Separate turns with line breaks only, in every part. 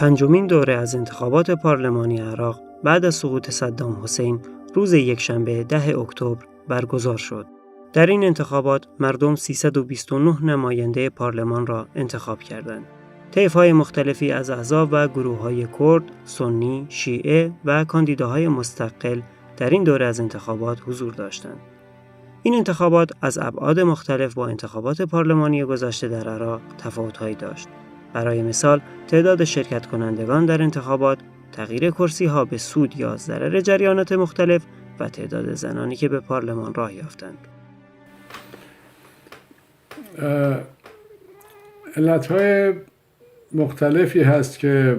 پنجمین دوره از انتخابات پارلمانی عراق بعد از سقوط صدام حسین روز یکشنبه 10 اکتبر برگزار شد. در این انتخابات مردم 329 نماینده پارلمان را انتخاب کردند. طیف‌های مختلفی از احزاب و گروه‌های کرد، سنی، شیعه و کاندیداهای مستقل در این دوره از انتخابات حضور داشتند. این انتخابات از ابعاد مختلف با انتخابات پارلمانی گذشته در عراق تفاوت‌هایی داشت. برای مثال، تعداد شرکت کنندگان در انتخابات، تغییر کرسی‌ها به سود یا ضرر جریانات مختلف و تعداد زنانی که به پارلمان راه یافتند.
علت‌های مختلفی هست که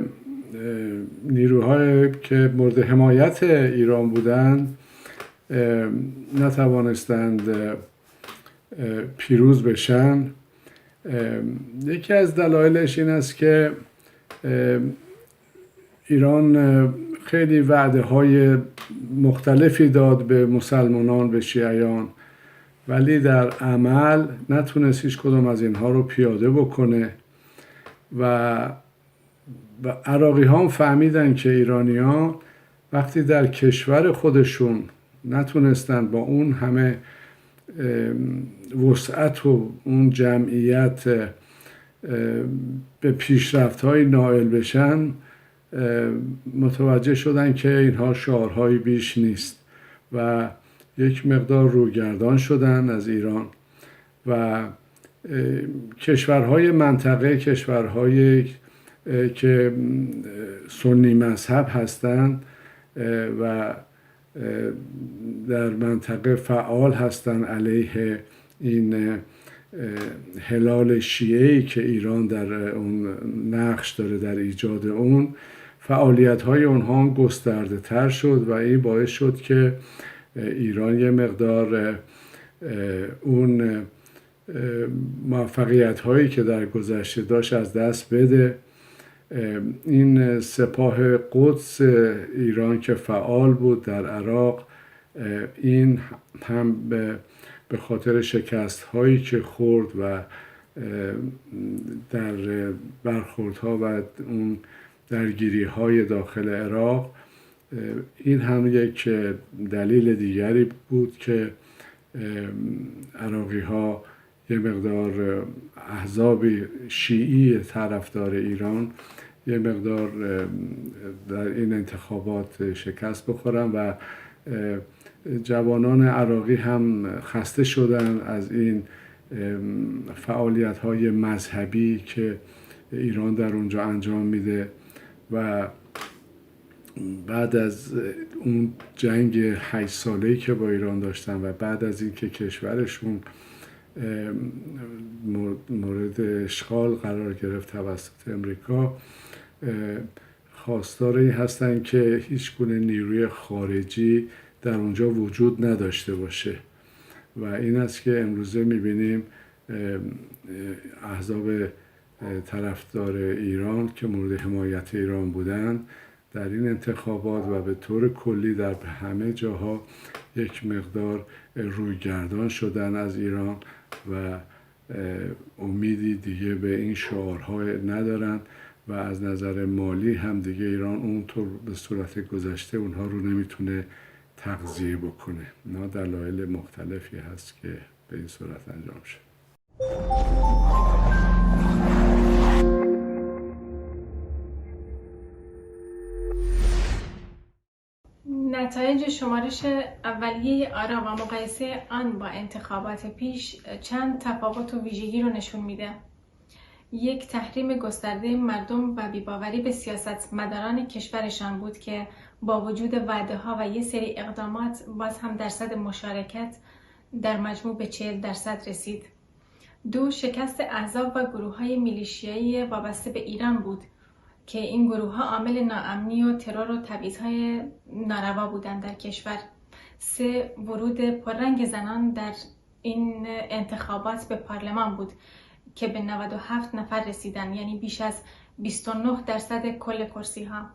نیروهایی که مورد حمایت ایران بودند نتوانستند پیروز بشن. یکی از دلایلش این است که ایران خیلی وعده‌های مختلفی داد به مسلمانان، به شیعیان، ولی در عمل نتونست هیچ کدوم از اینها رو پیاده بکنه و عراقی ها فهمیدن که ایرانیان وقتی در کشور خودشون نتونستن با اون همه وسعت و اون جمعیت به پیشرفت‌های نائل بشن، متوجه شدن که اینها شعارهای بیش نیست و یک مقدار روگردان شدن از ایران و کشورهای منطقه، کشورهای که سنی مذهب هستند و در منطقه فعال هستند علیه این هلال شیعه‌ای که ایران در اون نقش داره در ایجاد اون، فعالیت‌های اونها گسترده تر شد و این باعث شد که ایران یه مقدار اون موفقیت‌هایی که در گذشته داشت از دست بده. این سپاه قدس ایران که فعال بود در عراق، این هم به خاطر شکست‌هایی که خورد و در برخوردها و اون درگیری‌های داخل عراق، این هم یک دلیل دیگری بود که عراقی‌ها یه مقدار احزاب شیعی طرفدار ایران یه مقدار در این انتخابات شکست بخورن و جوانان عراقی هم خسته شدن از این فعالیت‌های مذهبی که ایران در اونجا انجام میده و بعد از اون جنگ 8 ساله‌ای که با ایران داشتن و بعد از اینکه کشورشون مورد اشغال قرار گرفت توسط امریکا، خواستاری هستن که هیچ گونه نیروی خارجی در اونجا وجود نداشته باشه و این است که امروزه میبینیم احزاب طرفدار ایران که مورد حمایت ایران بودن در این انتخابات و به طور کلی در همه جاها یک مقدار رویگردان شدن از ایران و امیدی دیگه به این شعارها ندارن و از نظر مالی هم دیگه ایران اونطور به صورت گذشته اونها رو نمیتونه تغذیه بکنه. اینا دلایل مختلفی هست که به این صورت انجام شد.
نتایج شمارش اولیه آرا و مقایسه آن با انتخابات پیش چند تفاوت و ویژگی رو نشون میده. یک، تحریم گسترده مردم و بی‌باوری به سیاستمداران کشورشان بود که با وجود وعده‌ها و یه سری اقدامات باز هم درصد مشارکت در مجموع به 40% رسید. دو، شکست احزاب و گروه‌های میلیشیایی وابسته به ایران بود که این گروه‌ها عامل ناامنی و ترور و تبعیض‌های ناروا بودند در کشور. سه، ورود پررنگ زنان در این انتخابات به پارلمان بود که به 97 نفر رسیدن، یعنی بیش از 29% کل کرسی‌ها.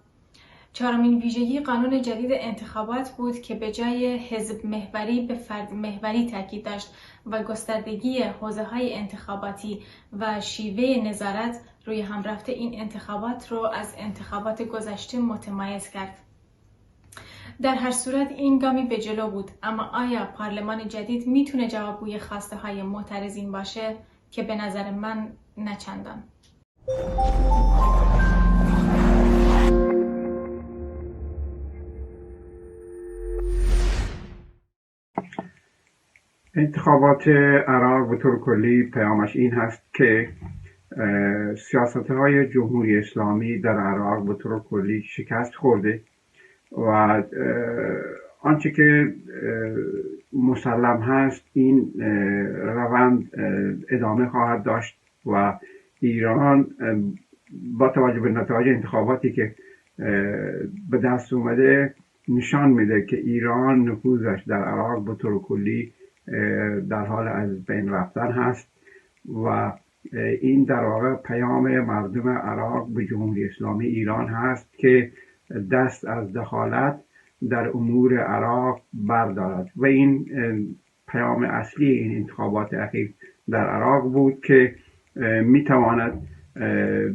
چهارمین ویژگی قانون جدید انتخابات بود که به جای حزب محوری به فرد محوری تاکید داشت و گستردگی حوزه‌های انتخاباتی و شیوه نظارت روی هم رفته این انتخابات رو از انتخابات گذشته متمایز کرد. در هر صورت این گامی به جلو بود، اما آیا پارلمان جدید میتونه جوابگوی خواسته های معترضین باشه؟ که به نظر من نه چندان.
انتخابات عراق به طور کلی پیامش این هست که سیاست‌های جمهوری اسلامی در عراق به طور کلی شکست خورده و آنچه که مسلم هست این روند ادامه خواهد داشت و ایران با توجه به نتایج انتخاباتی که به دست اومده نشان میده که ایران نفوذش در عراق به طور کلی در حال از بین رفتن هست و این در واقع پیام مردم عراق به جمهوری اسلامی ایران هست که دست از دخالت در امور عراق بردارد و این پیام اصلی این انتخابات اخیر در عراق بود که میتواند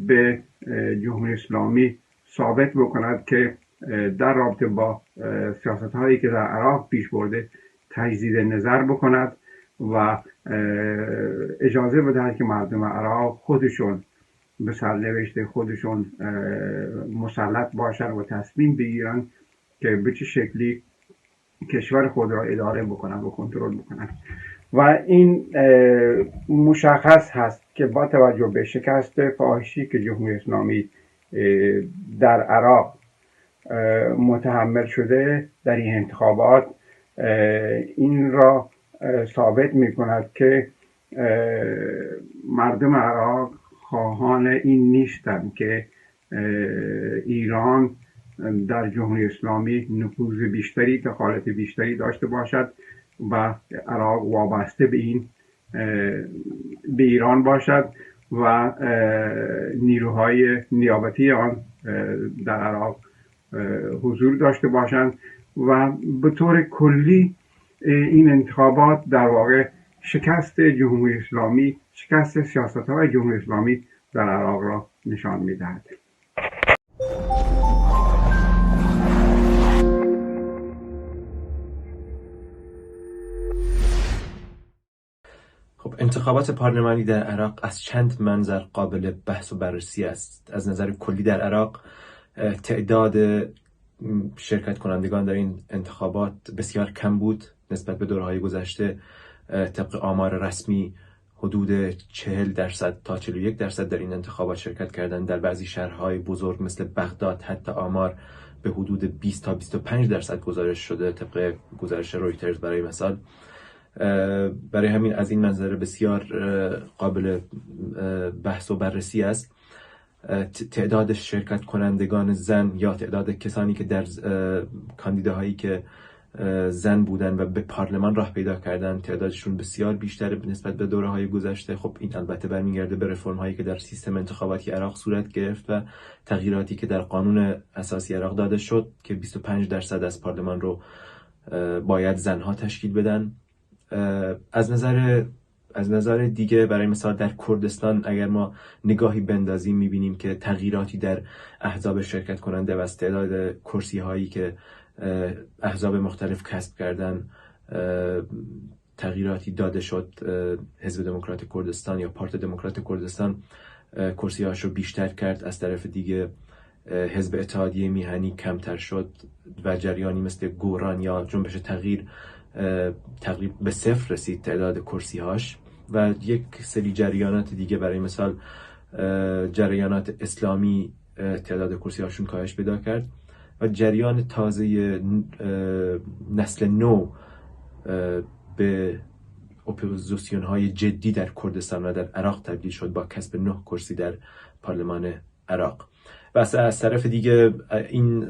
به جمهوری اسلامی ثابت بکند که در رابطه با سیاست هایی که در عراق پیش برده تجدید نظر بکند و اجازه بدهد که مردم عراق خودشون به سرنوشت خودشون مسلط باشند و تصمیم بگیرن که به چه شکلی کشور خود را اداره بکنن و کنترل بکنن و این مشخص هست که با توجه به شکست فاحشی که جمهوری اسلامی در عراق متحمل شده در این انتخابات این را ثابت می کند که مردم عراق خواهان این نیستند که ایران در جمهوری اسلامی نفوذ بیشتری، دخالت بیشتری داشته باشد و عراق وابسته به ایران باشد و نیروهای نیابتی آن در عراق حضور داشته باشند و به طور کلی این انتخابات در واقع شکست جمهوری اسلامی، شکست سیاست‌های جمهوری اسلامی در عراق را نشان می‌دهد.
خب انتخابات پارلمانی در عراق از چند منظر قابل بحث و بررسی است. از نظر کلی در عراق تعداد شرکت کنندگان در این انتخابات بسیار کم بود نسبت به دوره‌های گذشته. طبق آمار رسمی حدود 40% تا 41% در این انتخابات شرکت کردند. در بعضی شهرهای بزرگ مثل بغداد حتی آمار به حدود 20 تا 25% گزارش شده طبق گزارش رویترز برای مثال. برای همین از این منظر بسیار قابل بحث و بررسی است. تعداد شرکت کنندگان زن یا تعداد کسانی که در کاندیداهایی که زن بودن و به پارلمان راه پیدا کردن تعدادشون بسیار بیشتر نسبت به دوره‌های گذشته. خب این البته برمیگرده به رفرم هایی که در سیستم انتخاباتی عراق صورت گرفت و تغییراتی که در قانون اساسی عراق داده شد که 25% از پارلمان رو باید زنها تشکیل بدن. از نظر دیگه برای مثال در کردستان اگر ما نگاهی بندازیم میبینیم که تغییراتی در احزاب شرکت کننده و از تعداد کرسی هایی که احزاب مختلف کسب کردن تغییراتی داده شد. حزب دموکرات کردستان یا پارت دموکرات کردستان کرسی هاش رو بیشتر کرد، از طرف دیگه حزب اتحادیه میهنی کمتر شد و جریانی مثل گوران یا جنبش تغییر تقریبا به صفر رسید تعداد کرسی هاش و یک سری جریانات دیگه برای مثال جریانات اسلامی تعداد کرسی هاشون کاهش پیدا کرد و جریان تازه نسل نو به اپوزیسیون های جدی در کردستان و در عراق تبدیل شد با کسب 9 کرسی در پارلمان عراق. و از طرف دیگه این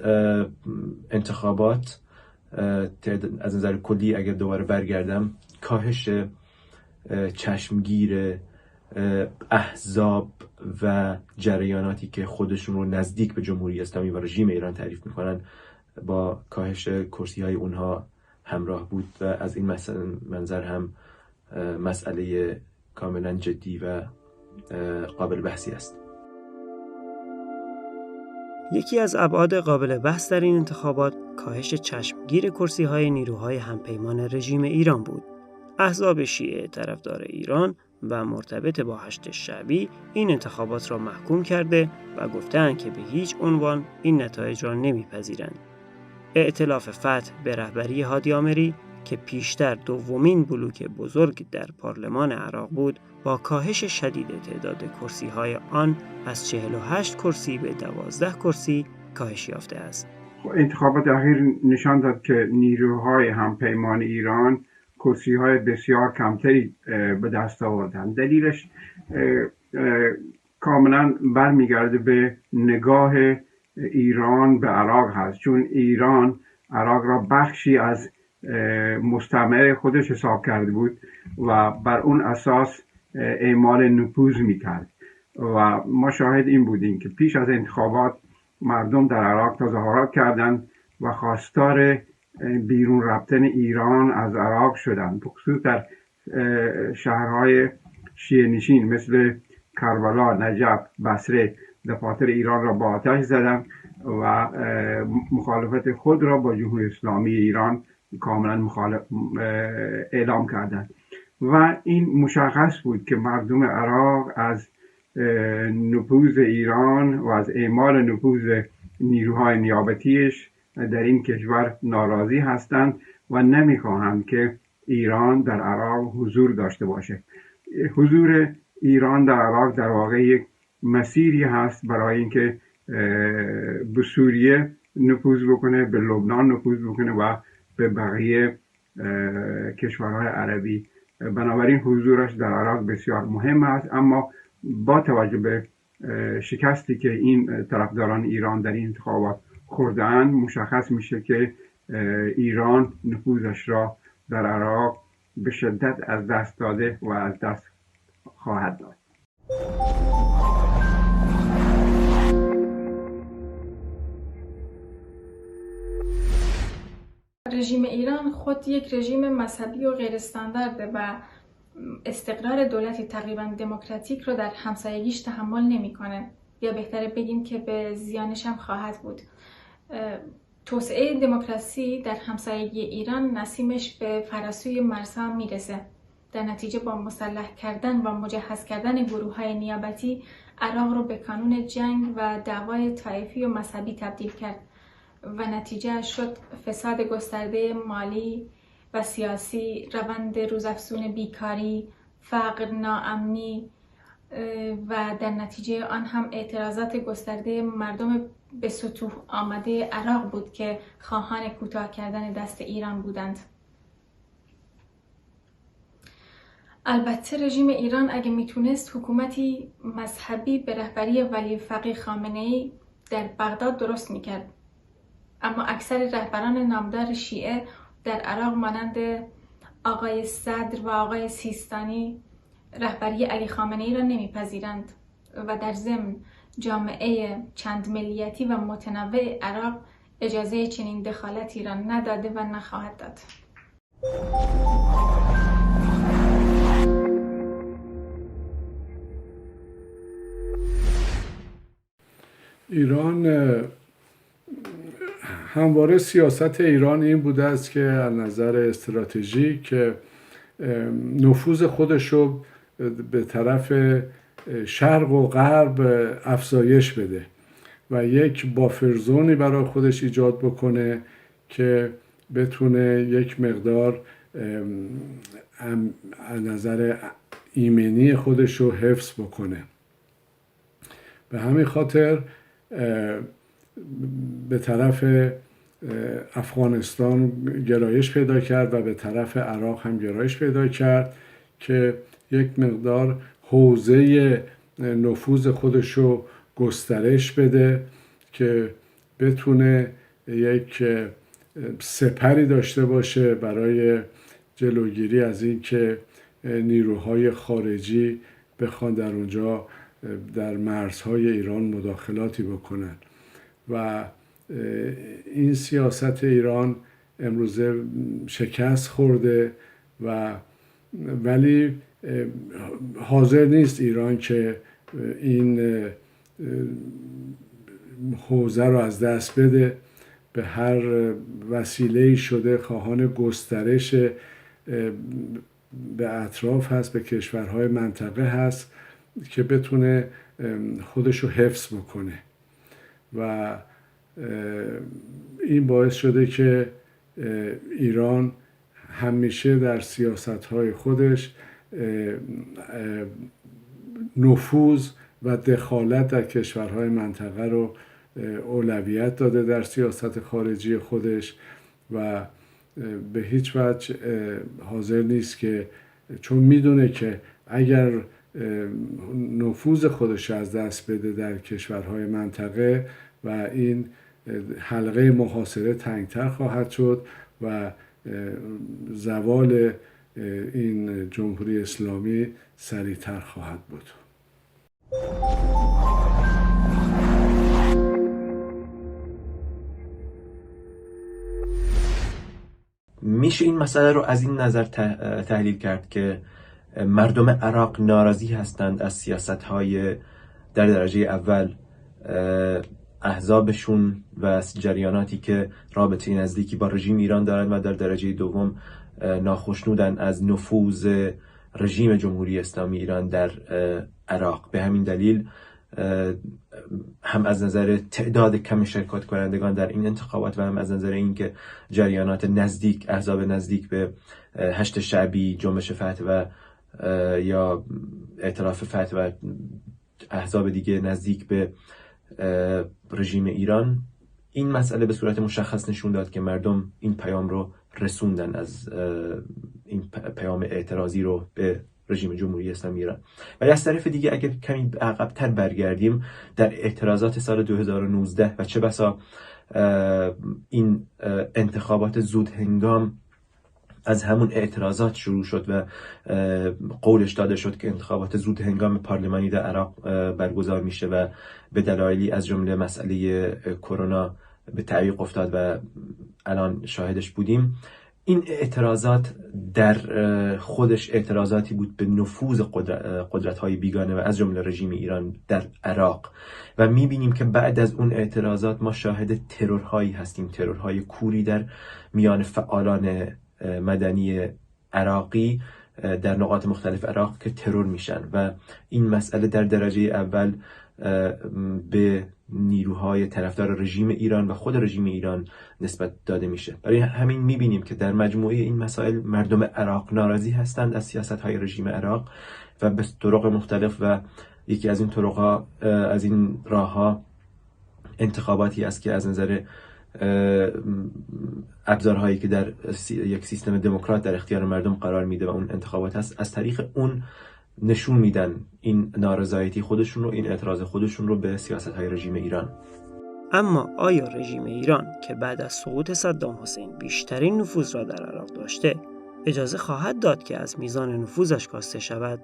انتخابات از نظر کلی اگر دوباره برگردم کاهش چشمگیر احزاب و جریاناتی که خودشون رو نزدیک به جمهوری اسلامی و رژیم ایران تعریف میکنن با کاهش کرسی های اونها همراه بود و از این منظر هم مسئله کاملا جدی و قابل بحثی است.
یکی از ابعاد قابل بحث در این انتخابات کاهش چشمگیر کرسی‌های نیروهای همپیمان رژیم ایران بود. احزاب شیعه طرفدار ایران و مرتبط با هشت شعبی این انتخابات را محکوم کرده و گفتند که به هیچ عنوان این نتایج را نمیپذیرند. ائتلاف فتح به رهبری هادی آمری که پیشتر دومین بلوک بزرگ در پارلمان عراق بود، با کاهش شدید تعداد کرسی‌های آن از 48 کرسی به 12 کرسی کاهش یافته است.
انتخابات اخیر نشان داد که نیروهای همپیمان ایران کرسی‌های بسیار کمتری به دست آوردند. دلیلش کاملا برمیگرده به نگاه ایران به عراق هست، چون ایران عراق را بخشی از مستعمره خودش حساب کرده بود و بر اون اساس اعمال نفوذ میکرد و ما شاهد این بودیم که پیش از انتخابات مردم در عراق تظاهرات کردند و خواستار بیرون رفتن ایران از عراق شدند، بخصوص در شهرهای شیعه نشین مثل کربلا، نجف، بصره دفاتر ایران را با آتش زدند و مخالفت خود را با جمهوری اسلامی ایران کاملا اعلام کردند و این مشخص بود که مردم عراق از نفوذ ایران و از اعمال نفوذ نیروهای نیابتیش در این کشور ناراضی هستند و نمیخواهند که ایران در عراق حضور داشته باشه. حضور ایران در عراق در واقع یک مسیری هست برای اینکه به سوریه نفوذ بکنه، به لبنان نفوذ بکنه و به بقیه کشورهای عربی. بنابراین حضورش در عراق بسیار مهم است، اما با توجه به شکستی که این طرفداران ایران در این انتخابات خورده‌اند مشخص میشه که ایران نفوذش را در عراق به شدت از دست داده و از دست خواهد داد.
رژیم ایران خود یک رژیم مذهبی و غیر استاندارده و استقرار دولتی تقریبا دموکراتیک رو در همسایگیش تحمل نمیکنه، یا بهتره بگیم که به زیانش هم خواهد بود. توسعه دموکراسی در همسایگی ایران نسیمش به فراسوی مرزها میرسه. در نتیجه با مسلح کردن و مجهز کردن گروه‌های نیابتی عراق رو به کانون جنگ و دعوای طایفی و مذهبی تبدیل کرد و نتیجه شد فساد گسترده مالی و سیاسی، روند روزافزون بیکاری، فقر، ناامنی و در نتیجه آن هم اعتراضات گسترده مردم به سطوح آمده عراق بود که خواهان کوتاه کردن دست ایران بودند. البته رژیم ایران اگه میتونست حکومتی مذهبی به رهبری ولی فقیه خامنه‌ای در بغداد درست میکرد، اما اکثر رهبران نامدار شیعه در عراق مانند آقای صدر و آقای سیستانی رهبری علی خامنه‌ای را نمیپذیرند و در ضمن جامعه چند ملیتی و متنوع عراق اجازه چنین دخالتی را نداده و نخواهد داد.
ایران همواره سیاست ایران این بوده است که از نظر استراتژیک نفوذ خودش رو به طرف شرق و غرب افزایش بده و یک بافرزونی برای خودش ایجاد بکنه که بتونه یک مقدار از نظر ایمنی خودش رو حفظ بکنه. به همین خاطر به طرف افغانستان گرایش پیدا کرد و به طرف عراق هم گرایش پیدا کرد که یک مقدار حوزه نفوذ خودش رو گسترش بده که بتونه یک سپری داشته باشه برای جلوگیری از این که نیروهای خارجی بخوان در اونجا در مرزهای ایران مداخلاتی بکنن. و این سیاست ایران امروزه شکست خورده ولی حاضر نیست ایران که این حوزه رو از دست بده، به هر وسیله‌ای شده خواهان گسترش به اطراف هست، به کشورهای منطقه هست که بتونه خودش رو حفظ بکنه و این باعث شده که ایران همیشه در سیاست‌های خودش نفوذ و دخالت در کشورهای منطقه رو اولویت داده در سیاست خارجی خودش و به هیچ وجه حاضر نیست که، چون میدونه که اگر نفوذ خودش از دست بده در کشورهای منطقه و این حلقه محاصره تنگتر خواهد شد و زوال این جمهوری اسلامی سریعتر خواهد بود.
میشه این مسئله رو از این نظر تحلیل کرد که مردم عراق ناراضی هستند از سیاست‌های در درجه اول احزابشون و جریاناتی که رابطه نزدیکی با رژیم ایران دارند و در درجه دوم ناخشنودن از نفوذ رژیم جمهوری اسلامی ایران در عراق. به همین دلیل هم از نظر تعداد کم شرکت کنندگان در این انتخابات و هم از نظر اینکه جریانات نزدیک، احزاب نزدیک به هشت شعبی، جنبش فتح و یا ائتلاف فتح و احزاب دیگه نزدیک به رژیم ایران، این مسئله به صورت مشخص نشون داد که مردم این پیام رو رسوندن، از این پیام اعتراضی رو به رژیم جمهوری اسلامی ایران. ولی از طرف دیگه اگر کمی عقب‌تر برگردیم در اعتراضات سال 2019 و چه بسا این انتخابات زود هنگام از همون اعتراضات شروع شد و قولش داده شد که انتخابات زود هنگام پارلمانی در عراق برگزار میشه و به دلایلی از جمله مسئله کرونا به تعویق افتاد و الان شاهدش بودیم. این اعتراضات در خودش اعتراضاتی بود به نفوذ قدرت‌های بیگانه و از جمله رژیم ایران در عراق و می‌بینیم که بعد از اون اعتراضات ما شاهد ترورهایی هستیم، ترورهای کوری در میان فعالان مدنی عراقی در نقاط مختلف عراق که ترور میشن و این مسئله در درجه اول به نیروهای طرفدار رژیم ایران و خود رژیم ایران نسبت داده میشه. برای همین میبینیم که در مجموعه این مسائل مردم عراق ناراضی هستند از سیاست‌های رژیم عراق و به طرق مختلف و یکی از این طرق‌ها، از این راه‌ها انتخاباتی است که از نظر ابزارهایی که در یک سیستم دموکرات در اختیار مردم قرار میده و اون انتخابات هست، از طریق اون نشون میدن این نارضایتی خودشون رو، این اعتراض خودشون رو به سیاست‌های رژیم ایران.
اما آیا رژیم ایران که بعد از سقوط صدام حسین بیشترین نفوذ را در عراق داشته اجازه خواهد داد که از میزان نفوذش کاسته شود؟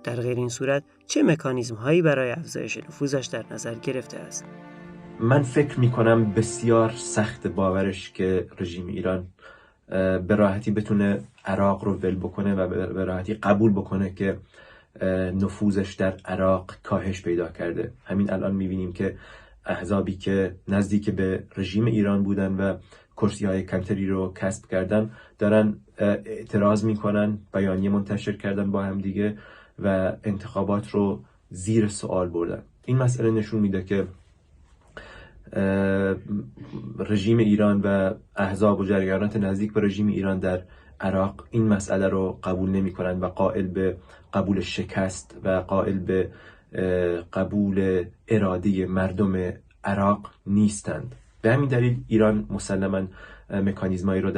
در غیر این صورت چه مکانیزم‌هایی برای افزایش نفوذش در نظر گرفته است؟
من فکر میکنم بسیار سخت باورش که رژیم ایران به راحتی بتونه عراق رو ول بکنه و به راحتی قبول بکنه که نفوذش در عراق کاهش پیدا کرده. همین الان میبینیم که احزابی که نزدیک به رژیم ایران بودن و کرسی‌های کمتری رو کسب کردن دارن اعتراض میکنن، بیانیه منتشر کردن با هم دیگه و انتخابات رو زیر سوال بردن. این مسئله نشون میده که رژیم ایران و احزاب و جریانات نزدیک به رژیم ایران در عراق این مسئله رو قبول نمی کنند و قائل به قبول شکست و قائل به قبول اراده مردم عراق نیستند. به همین دلیل ایران مسلماً مکانیزمایی رو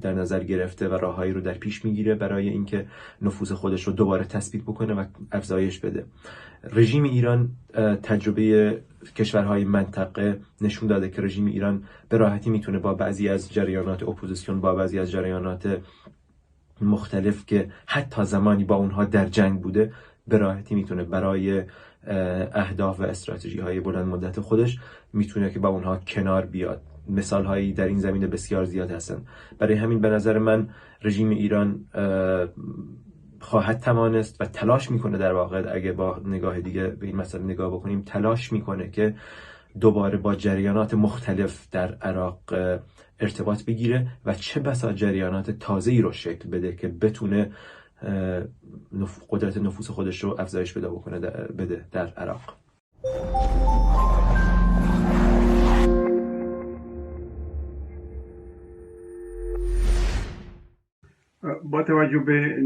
در نظر گرفته و راههایی رو در پیش میگیره برای اینکه نفوذ خودش رو دوباره تثبیت بکنه و افزایش بده. رژیم ایران تجربه کشورهای منطقه نشون داده که رژیم ایران به راحتی میتونه با بعضی از جریانات اپوزیسیون، با بعضی از جریانات مختلف که حتی زمانی با اونها در جنگ بوده، به راحتی میتونه برای اهداف و استراتژی های بلند مدت خودش میتونه که با اونها کنار بیاد. مثال هایی در این زمینه بسیار زیاد هستن. برای همین به نظر من رژیم ایران خواهد توانست و تلاش میکنه، در واقع اگه با نگاه دیگه به این مسئله نگاه بکنیم، تلاش میکنه که دوباره با جریانات مختلف در عراق ارتباط بگیره و چه بسا جریانات تازه‌ای رو شکل بده که بتونه قدرت نفوذ خودش رو افزایش بده در عراق.
با توجه به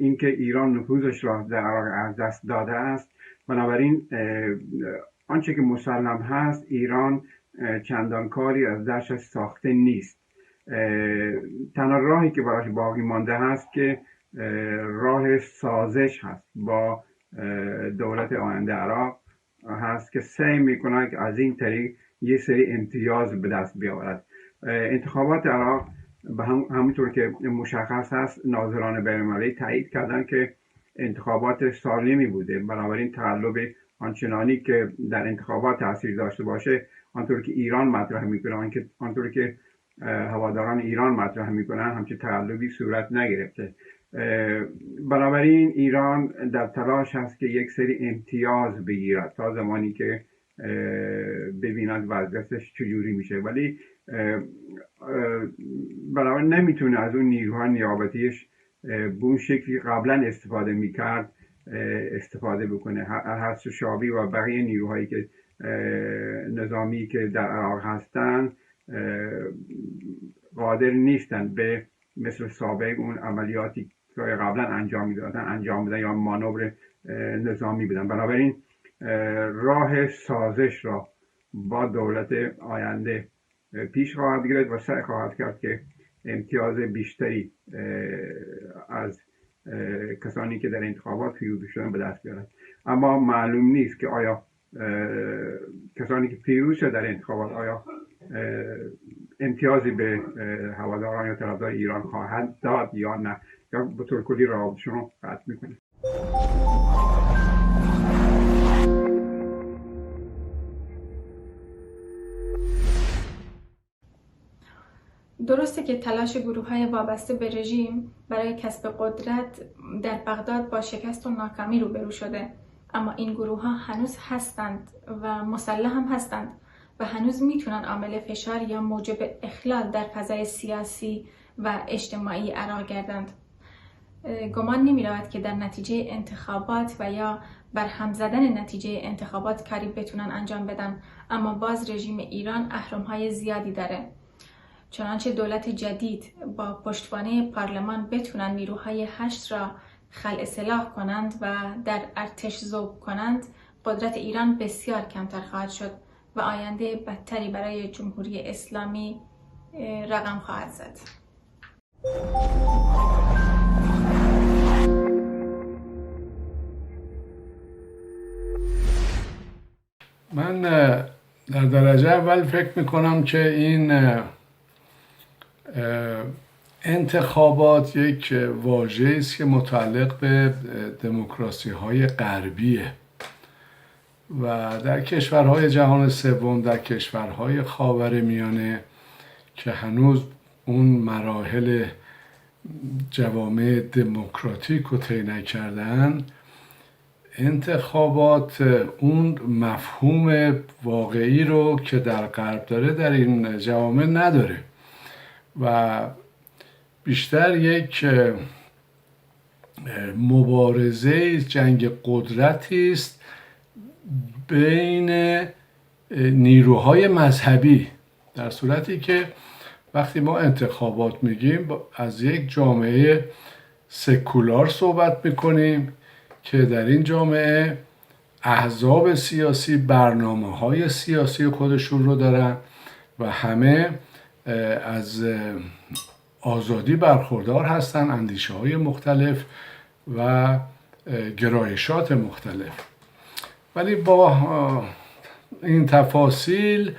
اینکه ایران نفوذش را در عراق از دست داده است، بنابراین آنچه که مسلم هست ایران چندان کاری از دستش ساخته نیست. تنها راهی که براش باقی مانده هست که راه سازش هست با دولت آینده عراق هست که سعی میکنه که از این طریق یه سری امتیاز به دست بیاورد. انتخابات عراق به همونطور که مشخص هست ناظران بین‌المللی تایید کردن که انتخابات سالمی بوده، بنابراین تقلب آنچنانی که در انتخابات تاثیر داشته باشه آنطور که ایران مطرح میکنه، آنطور که هواداران ایران مطرح میکنن همچه تقلبی صورت نگرفته. بنابراین ایران در تلاش هست که یک سری امتیاز بگیرد تا زمانی که ببیند وضعیتش چجوری میشه، ولی بنابراین نمیتونه از اون نیروهای نیابتیش به اون شکلی قبلا استفاده میکرد استفاده بکنه. هست شابی و بقیه نیروهایی که نظامی که در عراق هستن قادر نیستن به مثل سابق اون عملیاتی که قبلا انجام بدن یا مانور نظامی بدن. بنابراین راه سازش را با دولت آینده پیش خواهد گرفت و سعی خواهد کرد که امتیاز بیشتری از کسانی که در انتخابات پیروز شدن به دست بیارد. اما معلوم نیست که آیا کسانی که پیروز شدن در انتخابات آیا امتیازی به هواداران یا طرفدار ایران خواهد داد یا نه، یا به طور کلی روابطشون رو قطع میکنه.
درسته که تلاش گروه‌های وابسته به رژیم برای کسب قدرت در بغداد با شکست و ناکامی روبرو شده، اما این گروه‌ها هنوز هستند و مسلح هم هستند و هنوز میتونن عامل فشار یا موجب اخلال در فضای سیاسی و اجتماعی عراق گردند. گمان نمی‌رود که در نتیجه انتخابات و یا برهم زدن نتیجه انتخابات کاری بتونن انجام بدن، اما باز رژیم ایران اهرم‌های زیادی داره. چنانچه دولت جدید با پشتوانه پارلمان بتونن نیروهای حشد را خلع سلاح کنند و در ارتش ذوب کنند، قدرت ایران بسیار کمتر خواهد شد و آینده بدتری برای جمهوری اسلامی رقم خواهد زد.
من در درجه اول فکر میکنم که این انتخابات یک واژه‌ای است که متعلق به دموکراسی‌های غربیه و در کشورهای جهان سوم، در کشورهای خاورمیانه که هنوز اون مراحل جوامع دموکراتیک رو طی نکردن، انتخابات اون مفهوم واقعی رو که در غرب داره در این جوامع نداره و بیشتر یک مبارزه جنگ قدرتی است بین نیروهای مذهبی، در صورتی که وقتی ما انتخابات میگیم از یک جامعه سکولار صحبت میکنیم که در این جامعه احزاب سیاسی برنامه‌های سیاسی خودشون رو دارن و همه از آزادی برخوردار هستن، اندیشه‌های مختلف و گرایشات مختلف. ولی با این تفاصیل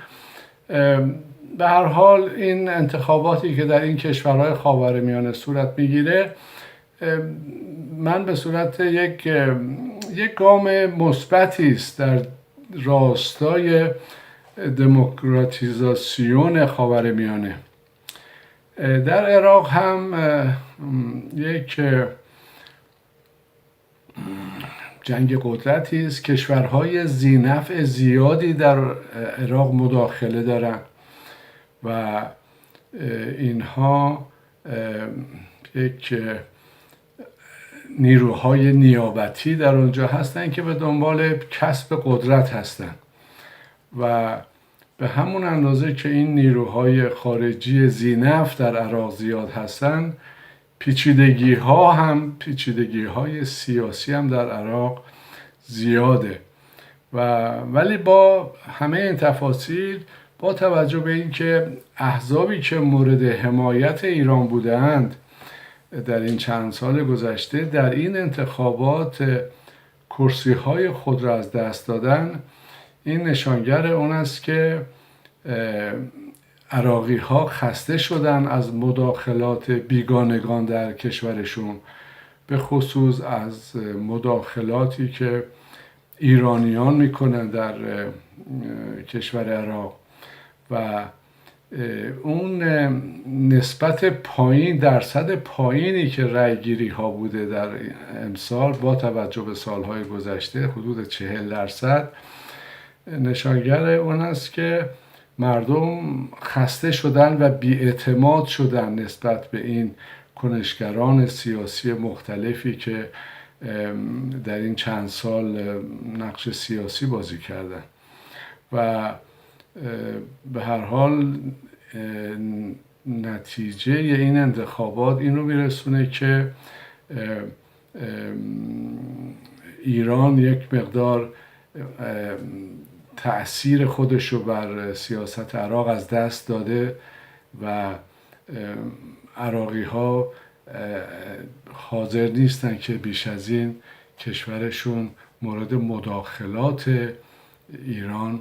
به هر حال این انتخاباتی که در این کشورهای خاورمیانه صورت میگیره، من به صورت یک گام مثبتی است در راستای دموکراتیزاسیون خاورمیانه. در عراق هم یک جنگ قدرتی است. کشورهای ذی‌نفع زیادی در عراق مداخله دارند و اینها یک نیروهای نیابتی در اونجا هستند که به دنبال کسب قدرت هستند و به همون اندازه که این نیروهای خارجی ذی‌نفع در عراق زیاد هستند، پیچیدگی های سیاسی هم در عراق زیاده ولی با همه این تفاصیل، با توجه به اینکه احزابی که مورد حمایت ایران بودند در این چند سال گذشته در این انتخابات کرسی های خود را از دست دادن، این نشانگر اون است که عراقی ها خسته شدن از مداخلات بیگانگان در کشورشون، به خصوص از مداخلاتی که ایرانیان میکنن در کشور عراق و اون نسبت پایین، درصد پایینی که رای گیری ها بوده در امسال با توجه به سالهای گذشته حدود 40%، نشانگر اون است که مردم خسته شدن و بی‌اعتماد شدن نسبت به این کنشگران سیاسی مختلفی که در این چند سال نقش سیاسی بازی کردن و به هر حال نتیجه این انتخابات اینو میرسونه که ایران یک مقدار تأثیر خودش رو بر سیاست عراق از دست داده و عراقی ها حاضر نیستن که بیش از این کشورشون مورد مداخلات ایران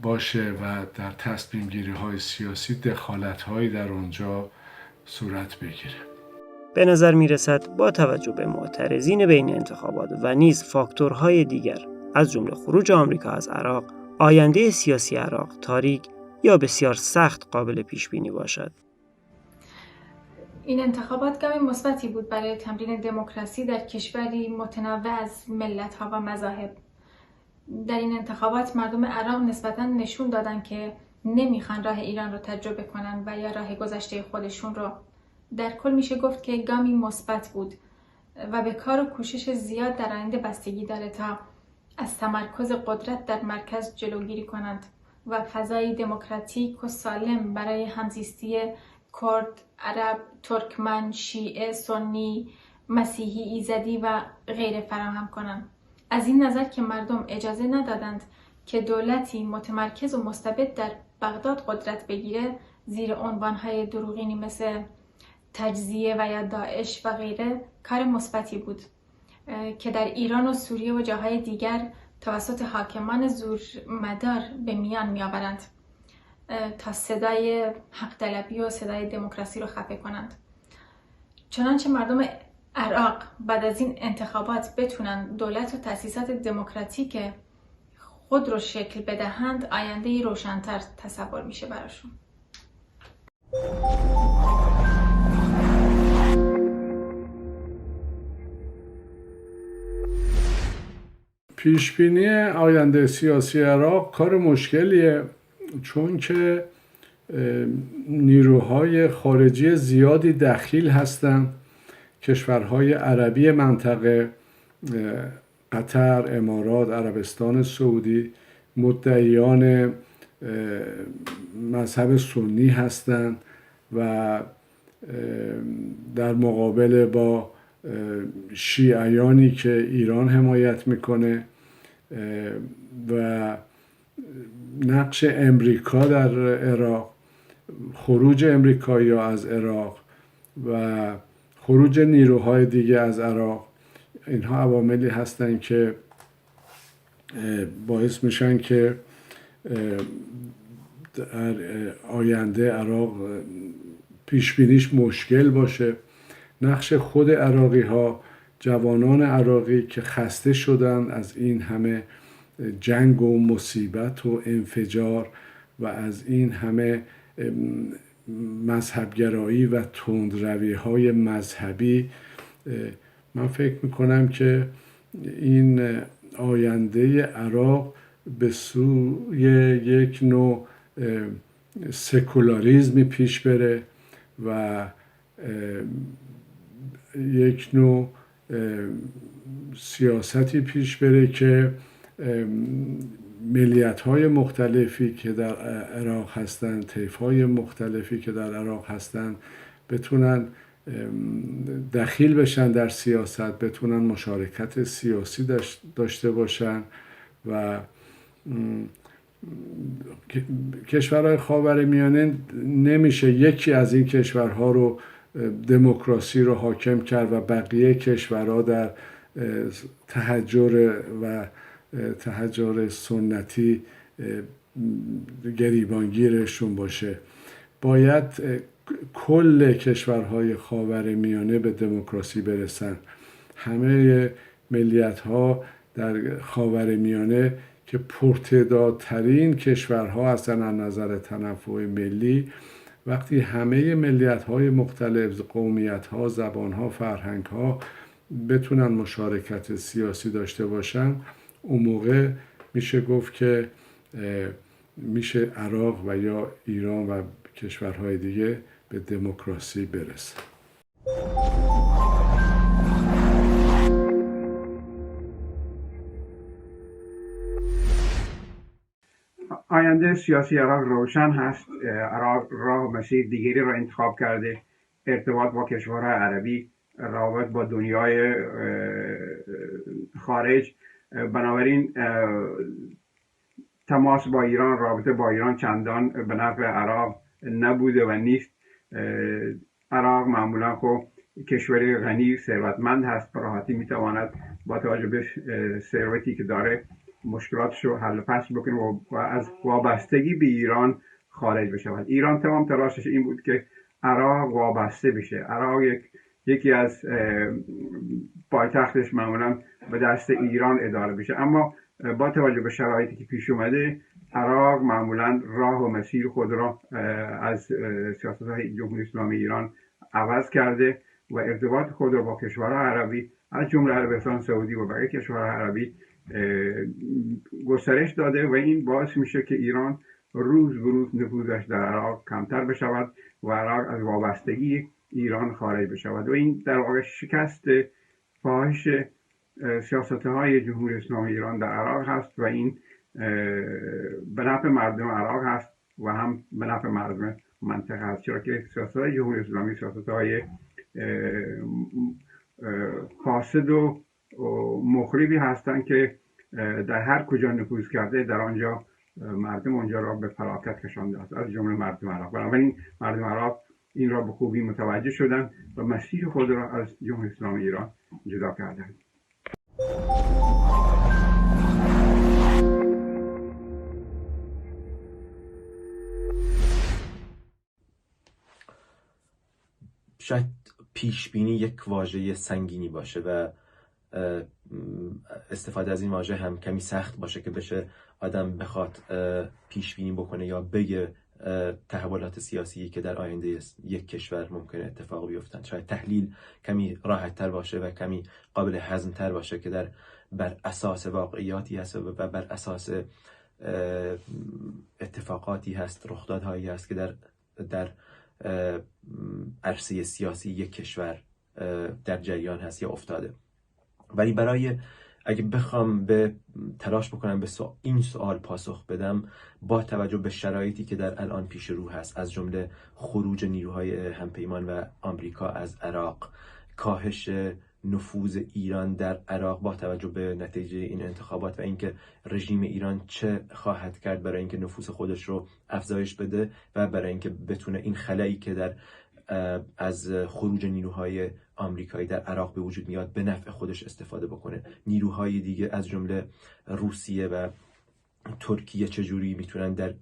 باشه و در تصمیم گیری های سیاسی دخالت هایی در اونجا صورت بگیره.
به نظر می رسد با توجه به معترضین بین انتخابات و نیز فاکتورهای دیگر از جمله خروج آمریکا از عراق، آینده سیاسی عراق تاریک یا بسیار سخت قابل پیش بینی باشد.
این انتخابات گام مثبتی بود برای تمرین دموکراسی در کشوری متنوع از ملت‌ها و مذاهب. در این انتخابات مردم عراق نسبتاً نشون دادن که نمیخوان راه ایران رو تجربه کنن و یا راه گذشته خودشون رو. در کل میشه گفت که گامی مثبت بود و به کار و کوشش زیاد در آینده بستگی داره تا از تمرکز قدرت در مرکز جلوگیری کنند و فضای دموکراتیک و سالم برای همزیستی کرد، عرب، ترکمن، شیعه، سنی، مسیحی، ایزدی و غیره فراهم کنند. از این نظر که مردم اجازه ندادند که دولتی متمرکز و مستبد در بغداد قدرت بگیره، زیر عنوانهای دروغینی مثل تجزیه و یا داعش و غیره کار مثبتی بود که در ایران و سوریه و جاهای دیگر توسط حاکمان زورمدار به میان میآورند تا صدای حق طلبی و صدای دموکراسی رو خفه کنند. چنانچه مردم عراق بعد از این انتخابات بتونن دولت و تأسیسات دموکراتیک خود رو شکل بدهند، آینده‌ای روشن‌تر تصور میشه براشون.
پیشبینی آینده سیاسی عراق کار مشکلیه، چون که نیروهای خارجی زیادی دخیل هستند. کشورهای عربی منطقه، قطر، امارات، عربستان سعودی مدعیان مذهب سنی هستند و در مقابل با شیعیانی که ایران حمایت میکنه و نقش امریکا در عراق، خروج امریکایی‌ها از عراق و خروج نیروهای دیگه از عراق، اینها عواملی هستند که باعث میشن که در آینده عراق پیشبینیش مشکل باشه. نقش خود عراقی ها، جوانان عراقی که خسته شدن از این همه جنگ و مصیبت و انفجار و از این همه مذهبگرایی و تندروی های مذهبی، من فکر میکنم که این آینده عراق به سوی یک نوع سکولاریزمی پیش بره و یک نوع سیاستی پیش بره که ملیت‌های مختلفی که در عراق هستند، طیف‌های مختلفی که در عراق هستند بتونن دخیل بشن در سیاست، بتونن مشارکت سیاسی داشته باشن و کشورهای خاورمیانه نمیشه یکی از این کشورها رو دموکراسی رو حاکم کرد و بقیه کشورها در تحجر سنتی گریبانگیرشون باشه. باید کل کشورهای خاورمیانه به دموکراسی برسن. همه ملیت‌ها در خاورمیانه که پرتعدادترین کشورها هستن از نظر تنوع ملی، وقتی همه ملیت‌های مختلف، قومیت‌ها، زبان‌ها، فرهنگ‌ها بتونن مشارکت سیاسی داشته باشن، اون موقع میشه گفت که میشه عراق و یا ایران و کشورهای دیگه به دموکراسی برسه.
آینده سیاسی عراق روشن هست. عراق راه و مسیر دیگری را انتخاب کرده. ارتباط با کشورهای عربی، روابط با دنیای خارج. بنابراین تماس با ایران، رابطه با ایران چندان به نفع عراق نبوده و نیست. عراق معمولا خب کشوری غنی ثروتمند هست، به راحتی میتواند با توجه به ثروتی که داره مشکلاتش رو حل و فصل بکنه و از وابستگی به ایران خارج بشود. ایران تمام تلاشش این بود که عراق وابسته بشه. عراق یکی از پایتختش معمولا به دست ایران اداره بشه، اما با توجه به شرایطی که پیش اومده عراق معمولا راه و مسیر خود را از سیاست‌های جمهوری اسلامی ایران عوض کرده و ارتباط خود را با کشورهای عربی از جمله عربستان سعودی و بقیه کشورهای عربی گسترش داده و این باعث میشه که ایران روز به روز نفوذش در عراق کمتر بشود و عراق از وابستگی ایران خارج بشود و این در واقع شکست فاحش سیاست‌های جمهوری اسلامی ایران در عراق هست و این به نفع مردم عراق هست و هم به نفع مردم منطقه هست، چرا که سیاست‌های جمهوری اسلامی سیاست‌های فاسد و مخربی هستند که در هر کجا نفوذ کرده در آنجا مردم آنجا را به فلاکت کشانده است، از جمله مردم عراق. بنابراین مردم عراق این را به خوبی متوجه شدند و مسیر خود را از جمهوری اسلامی ایران جدا کردند.
شاید پیش بینی یک واژه سنگینی باشه و استفاده از این واژه هم کمی سخت باشه که بشه آدم بخواد پیش بینی بکنه یا بگه تحولات سیاسی که در آینده یک کشور ممکنه اتفاق بیفتن. شاید تحلیل کمی راحت تر باشه و کمی قابل هضم تر باشه که بر اساس واقعیاتی هست و بر اساس اتفاقاتی هست، رخدادهایی هست که در عرصه سیاسی یک کشور در جریان هست یا افتاده. ولی اگه بخوام به تلاش بکنم به این سوال پاسخ بدم با توجه به شرایطی که در الان پیش رو هست، از جمله خروج نیروهای همپیمان و آمریکا از عراق، کاهش نفوذ ایران در عراق با توجه به نتیجه این انتخابات و اینکه رژیم ایران چه خواهد کرد برای اینکه نفوذ خودش رو افزایش بده و برای اینکه بتونه این خلایی که از خروج نیروهای آمریکایی در عراق به وجود میاد به نفع خودش استفاده بکنه. نیروهای دیگه از جمله روسیه و ترکیه چجوری میتونن در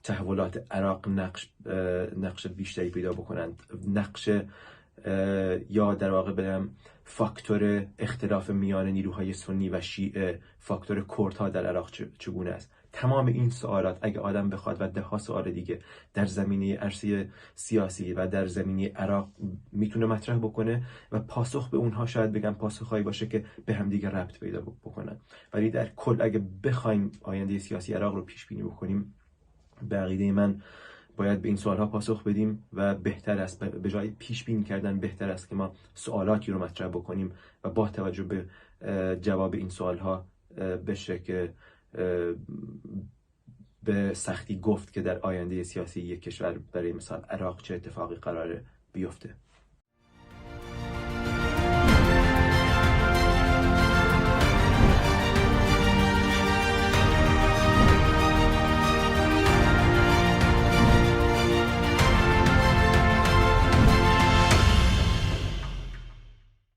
تحولات عراق نقش بیشتری پیدا بکنند، یا در واقع بگم فاکتور اختلاف میان نیروهای سنی و شیعه، فاکتور کردها در عراق چگونه است. تمام این سوالات اگه آدم بخواد و ده ها سوال دیگه در زمینه عرصه سیاسی و در زمینه عراق میتونه مطرح بکنه و پاسخ به اونها شاید بگم پاسخهایی باشه که به هم دیگه ربط پیدا بکنن. ولی در کل اگه بخوایم آینده سیاسی عراق رو پیش بینی بکنیم، به عقیده من باید به این سوالها پاسخ بدیم و بهتر است به جای پیش بینی کردن بهتر است که ما سوالاتی رو مطرح بکنیم و با توجه به جواب این سوالها بشه که به سختی گفت که در آینده سیاسی یک کشور برای مثال عراق چه اتفاقی قراره بیفته.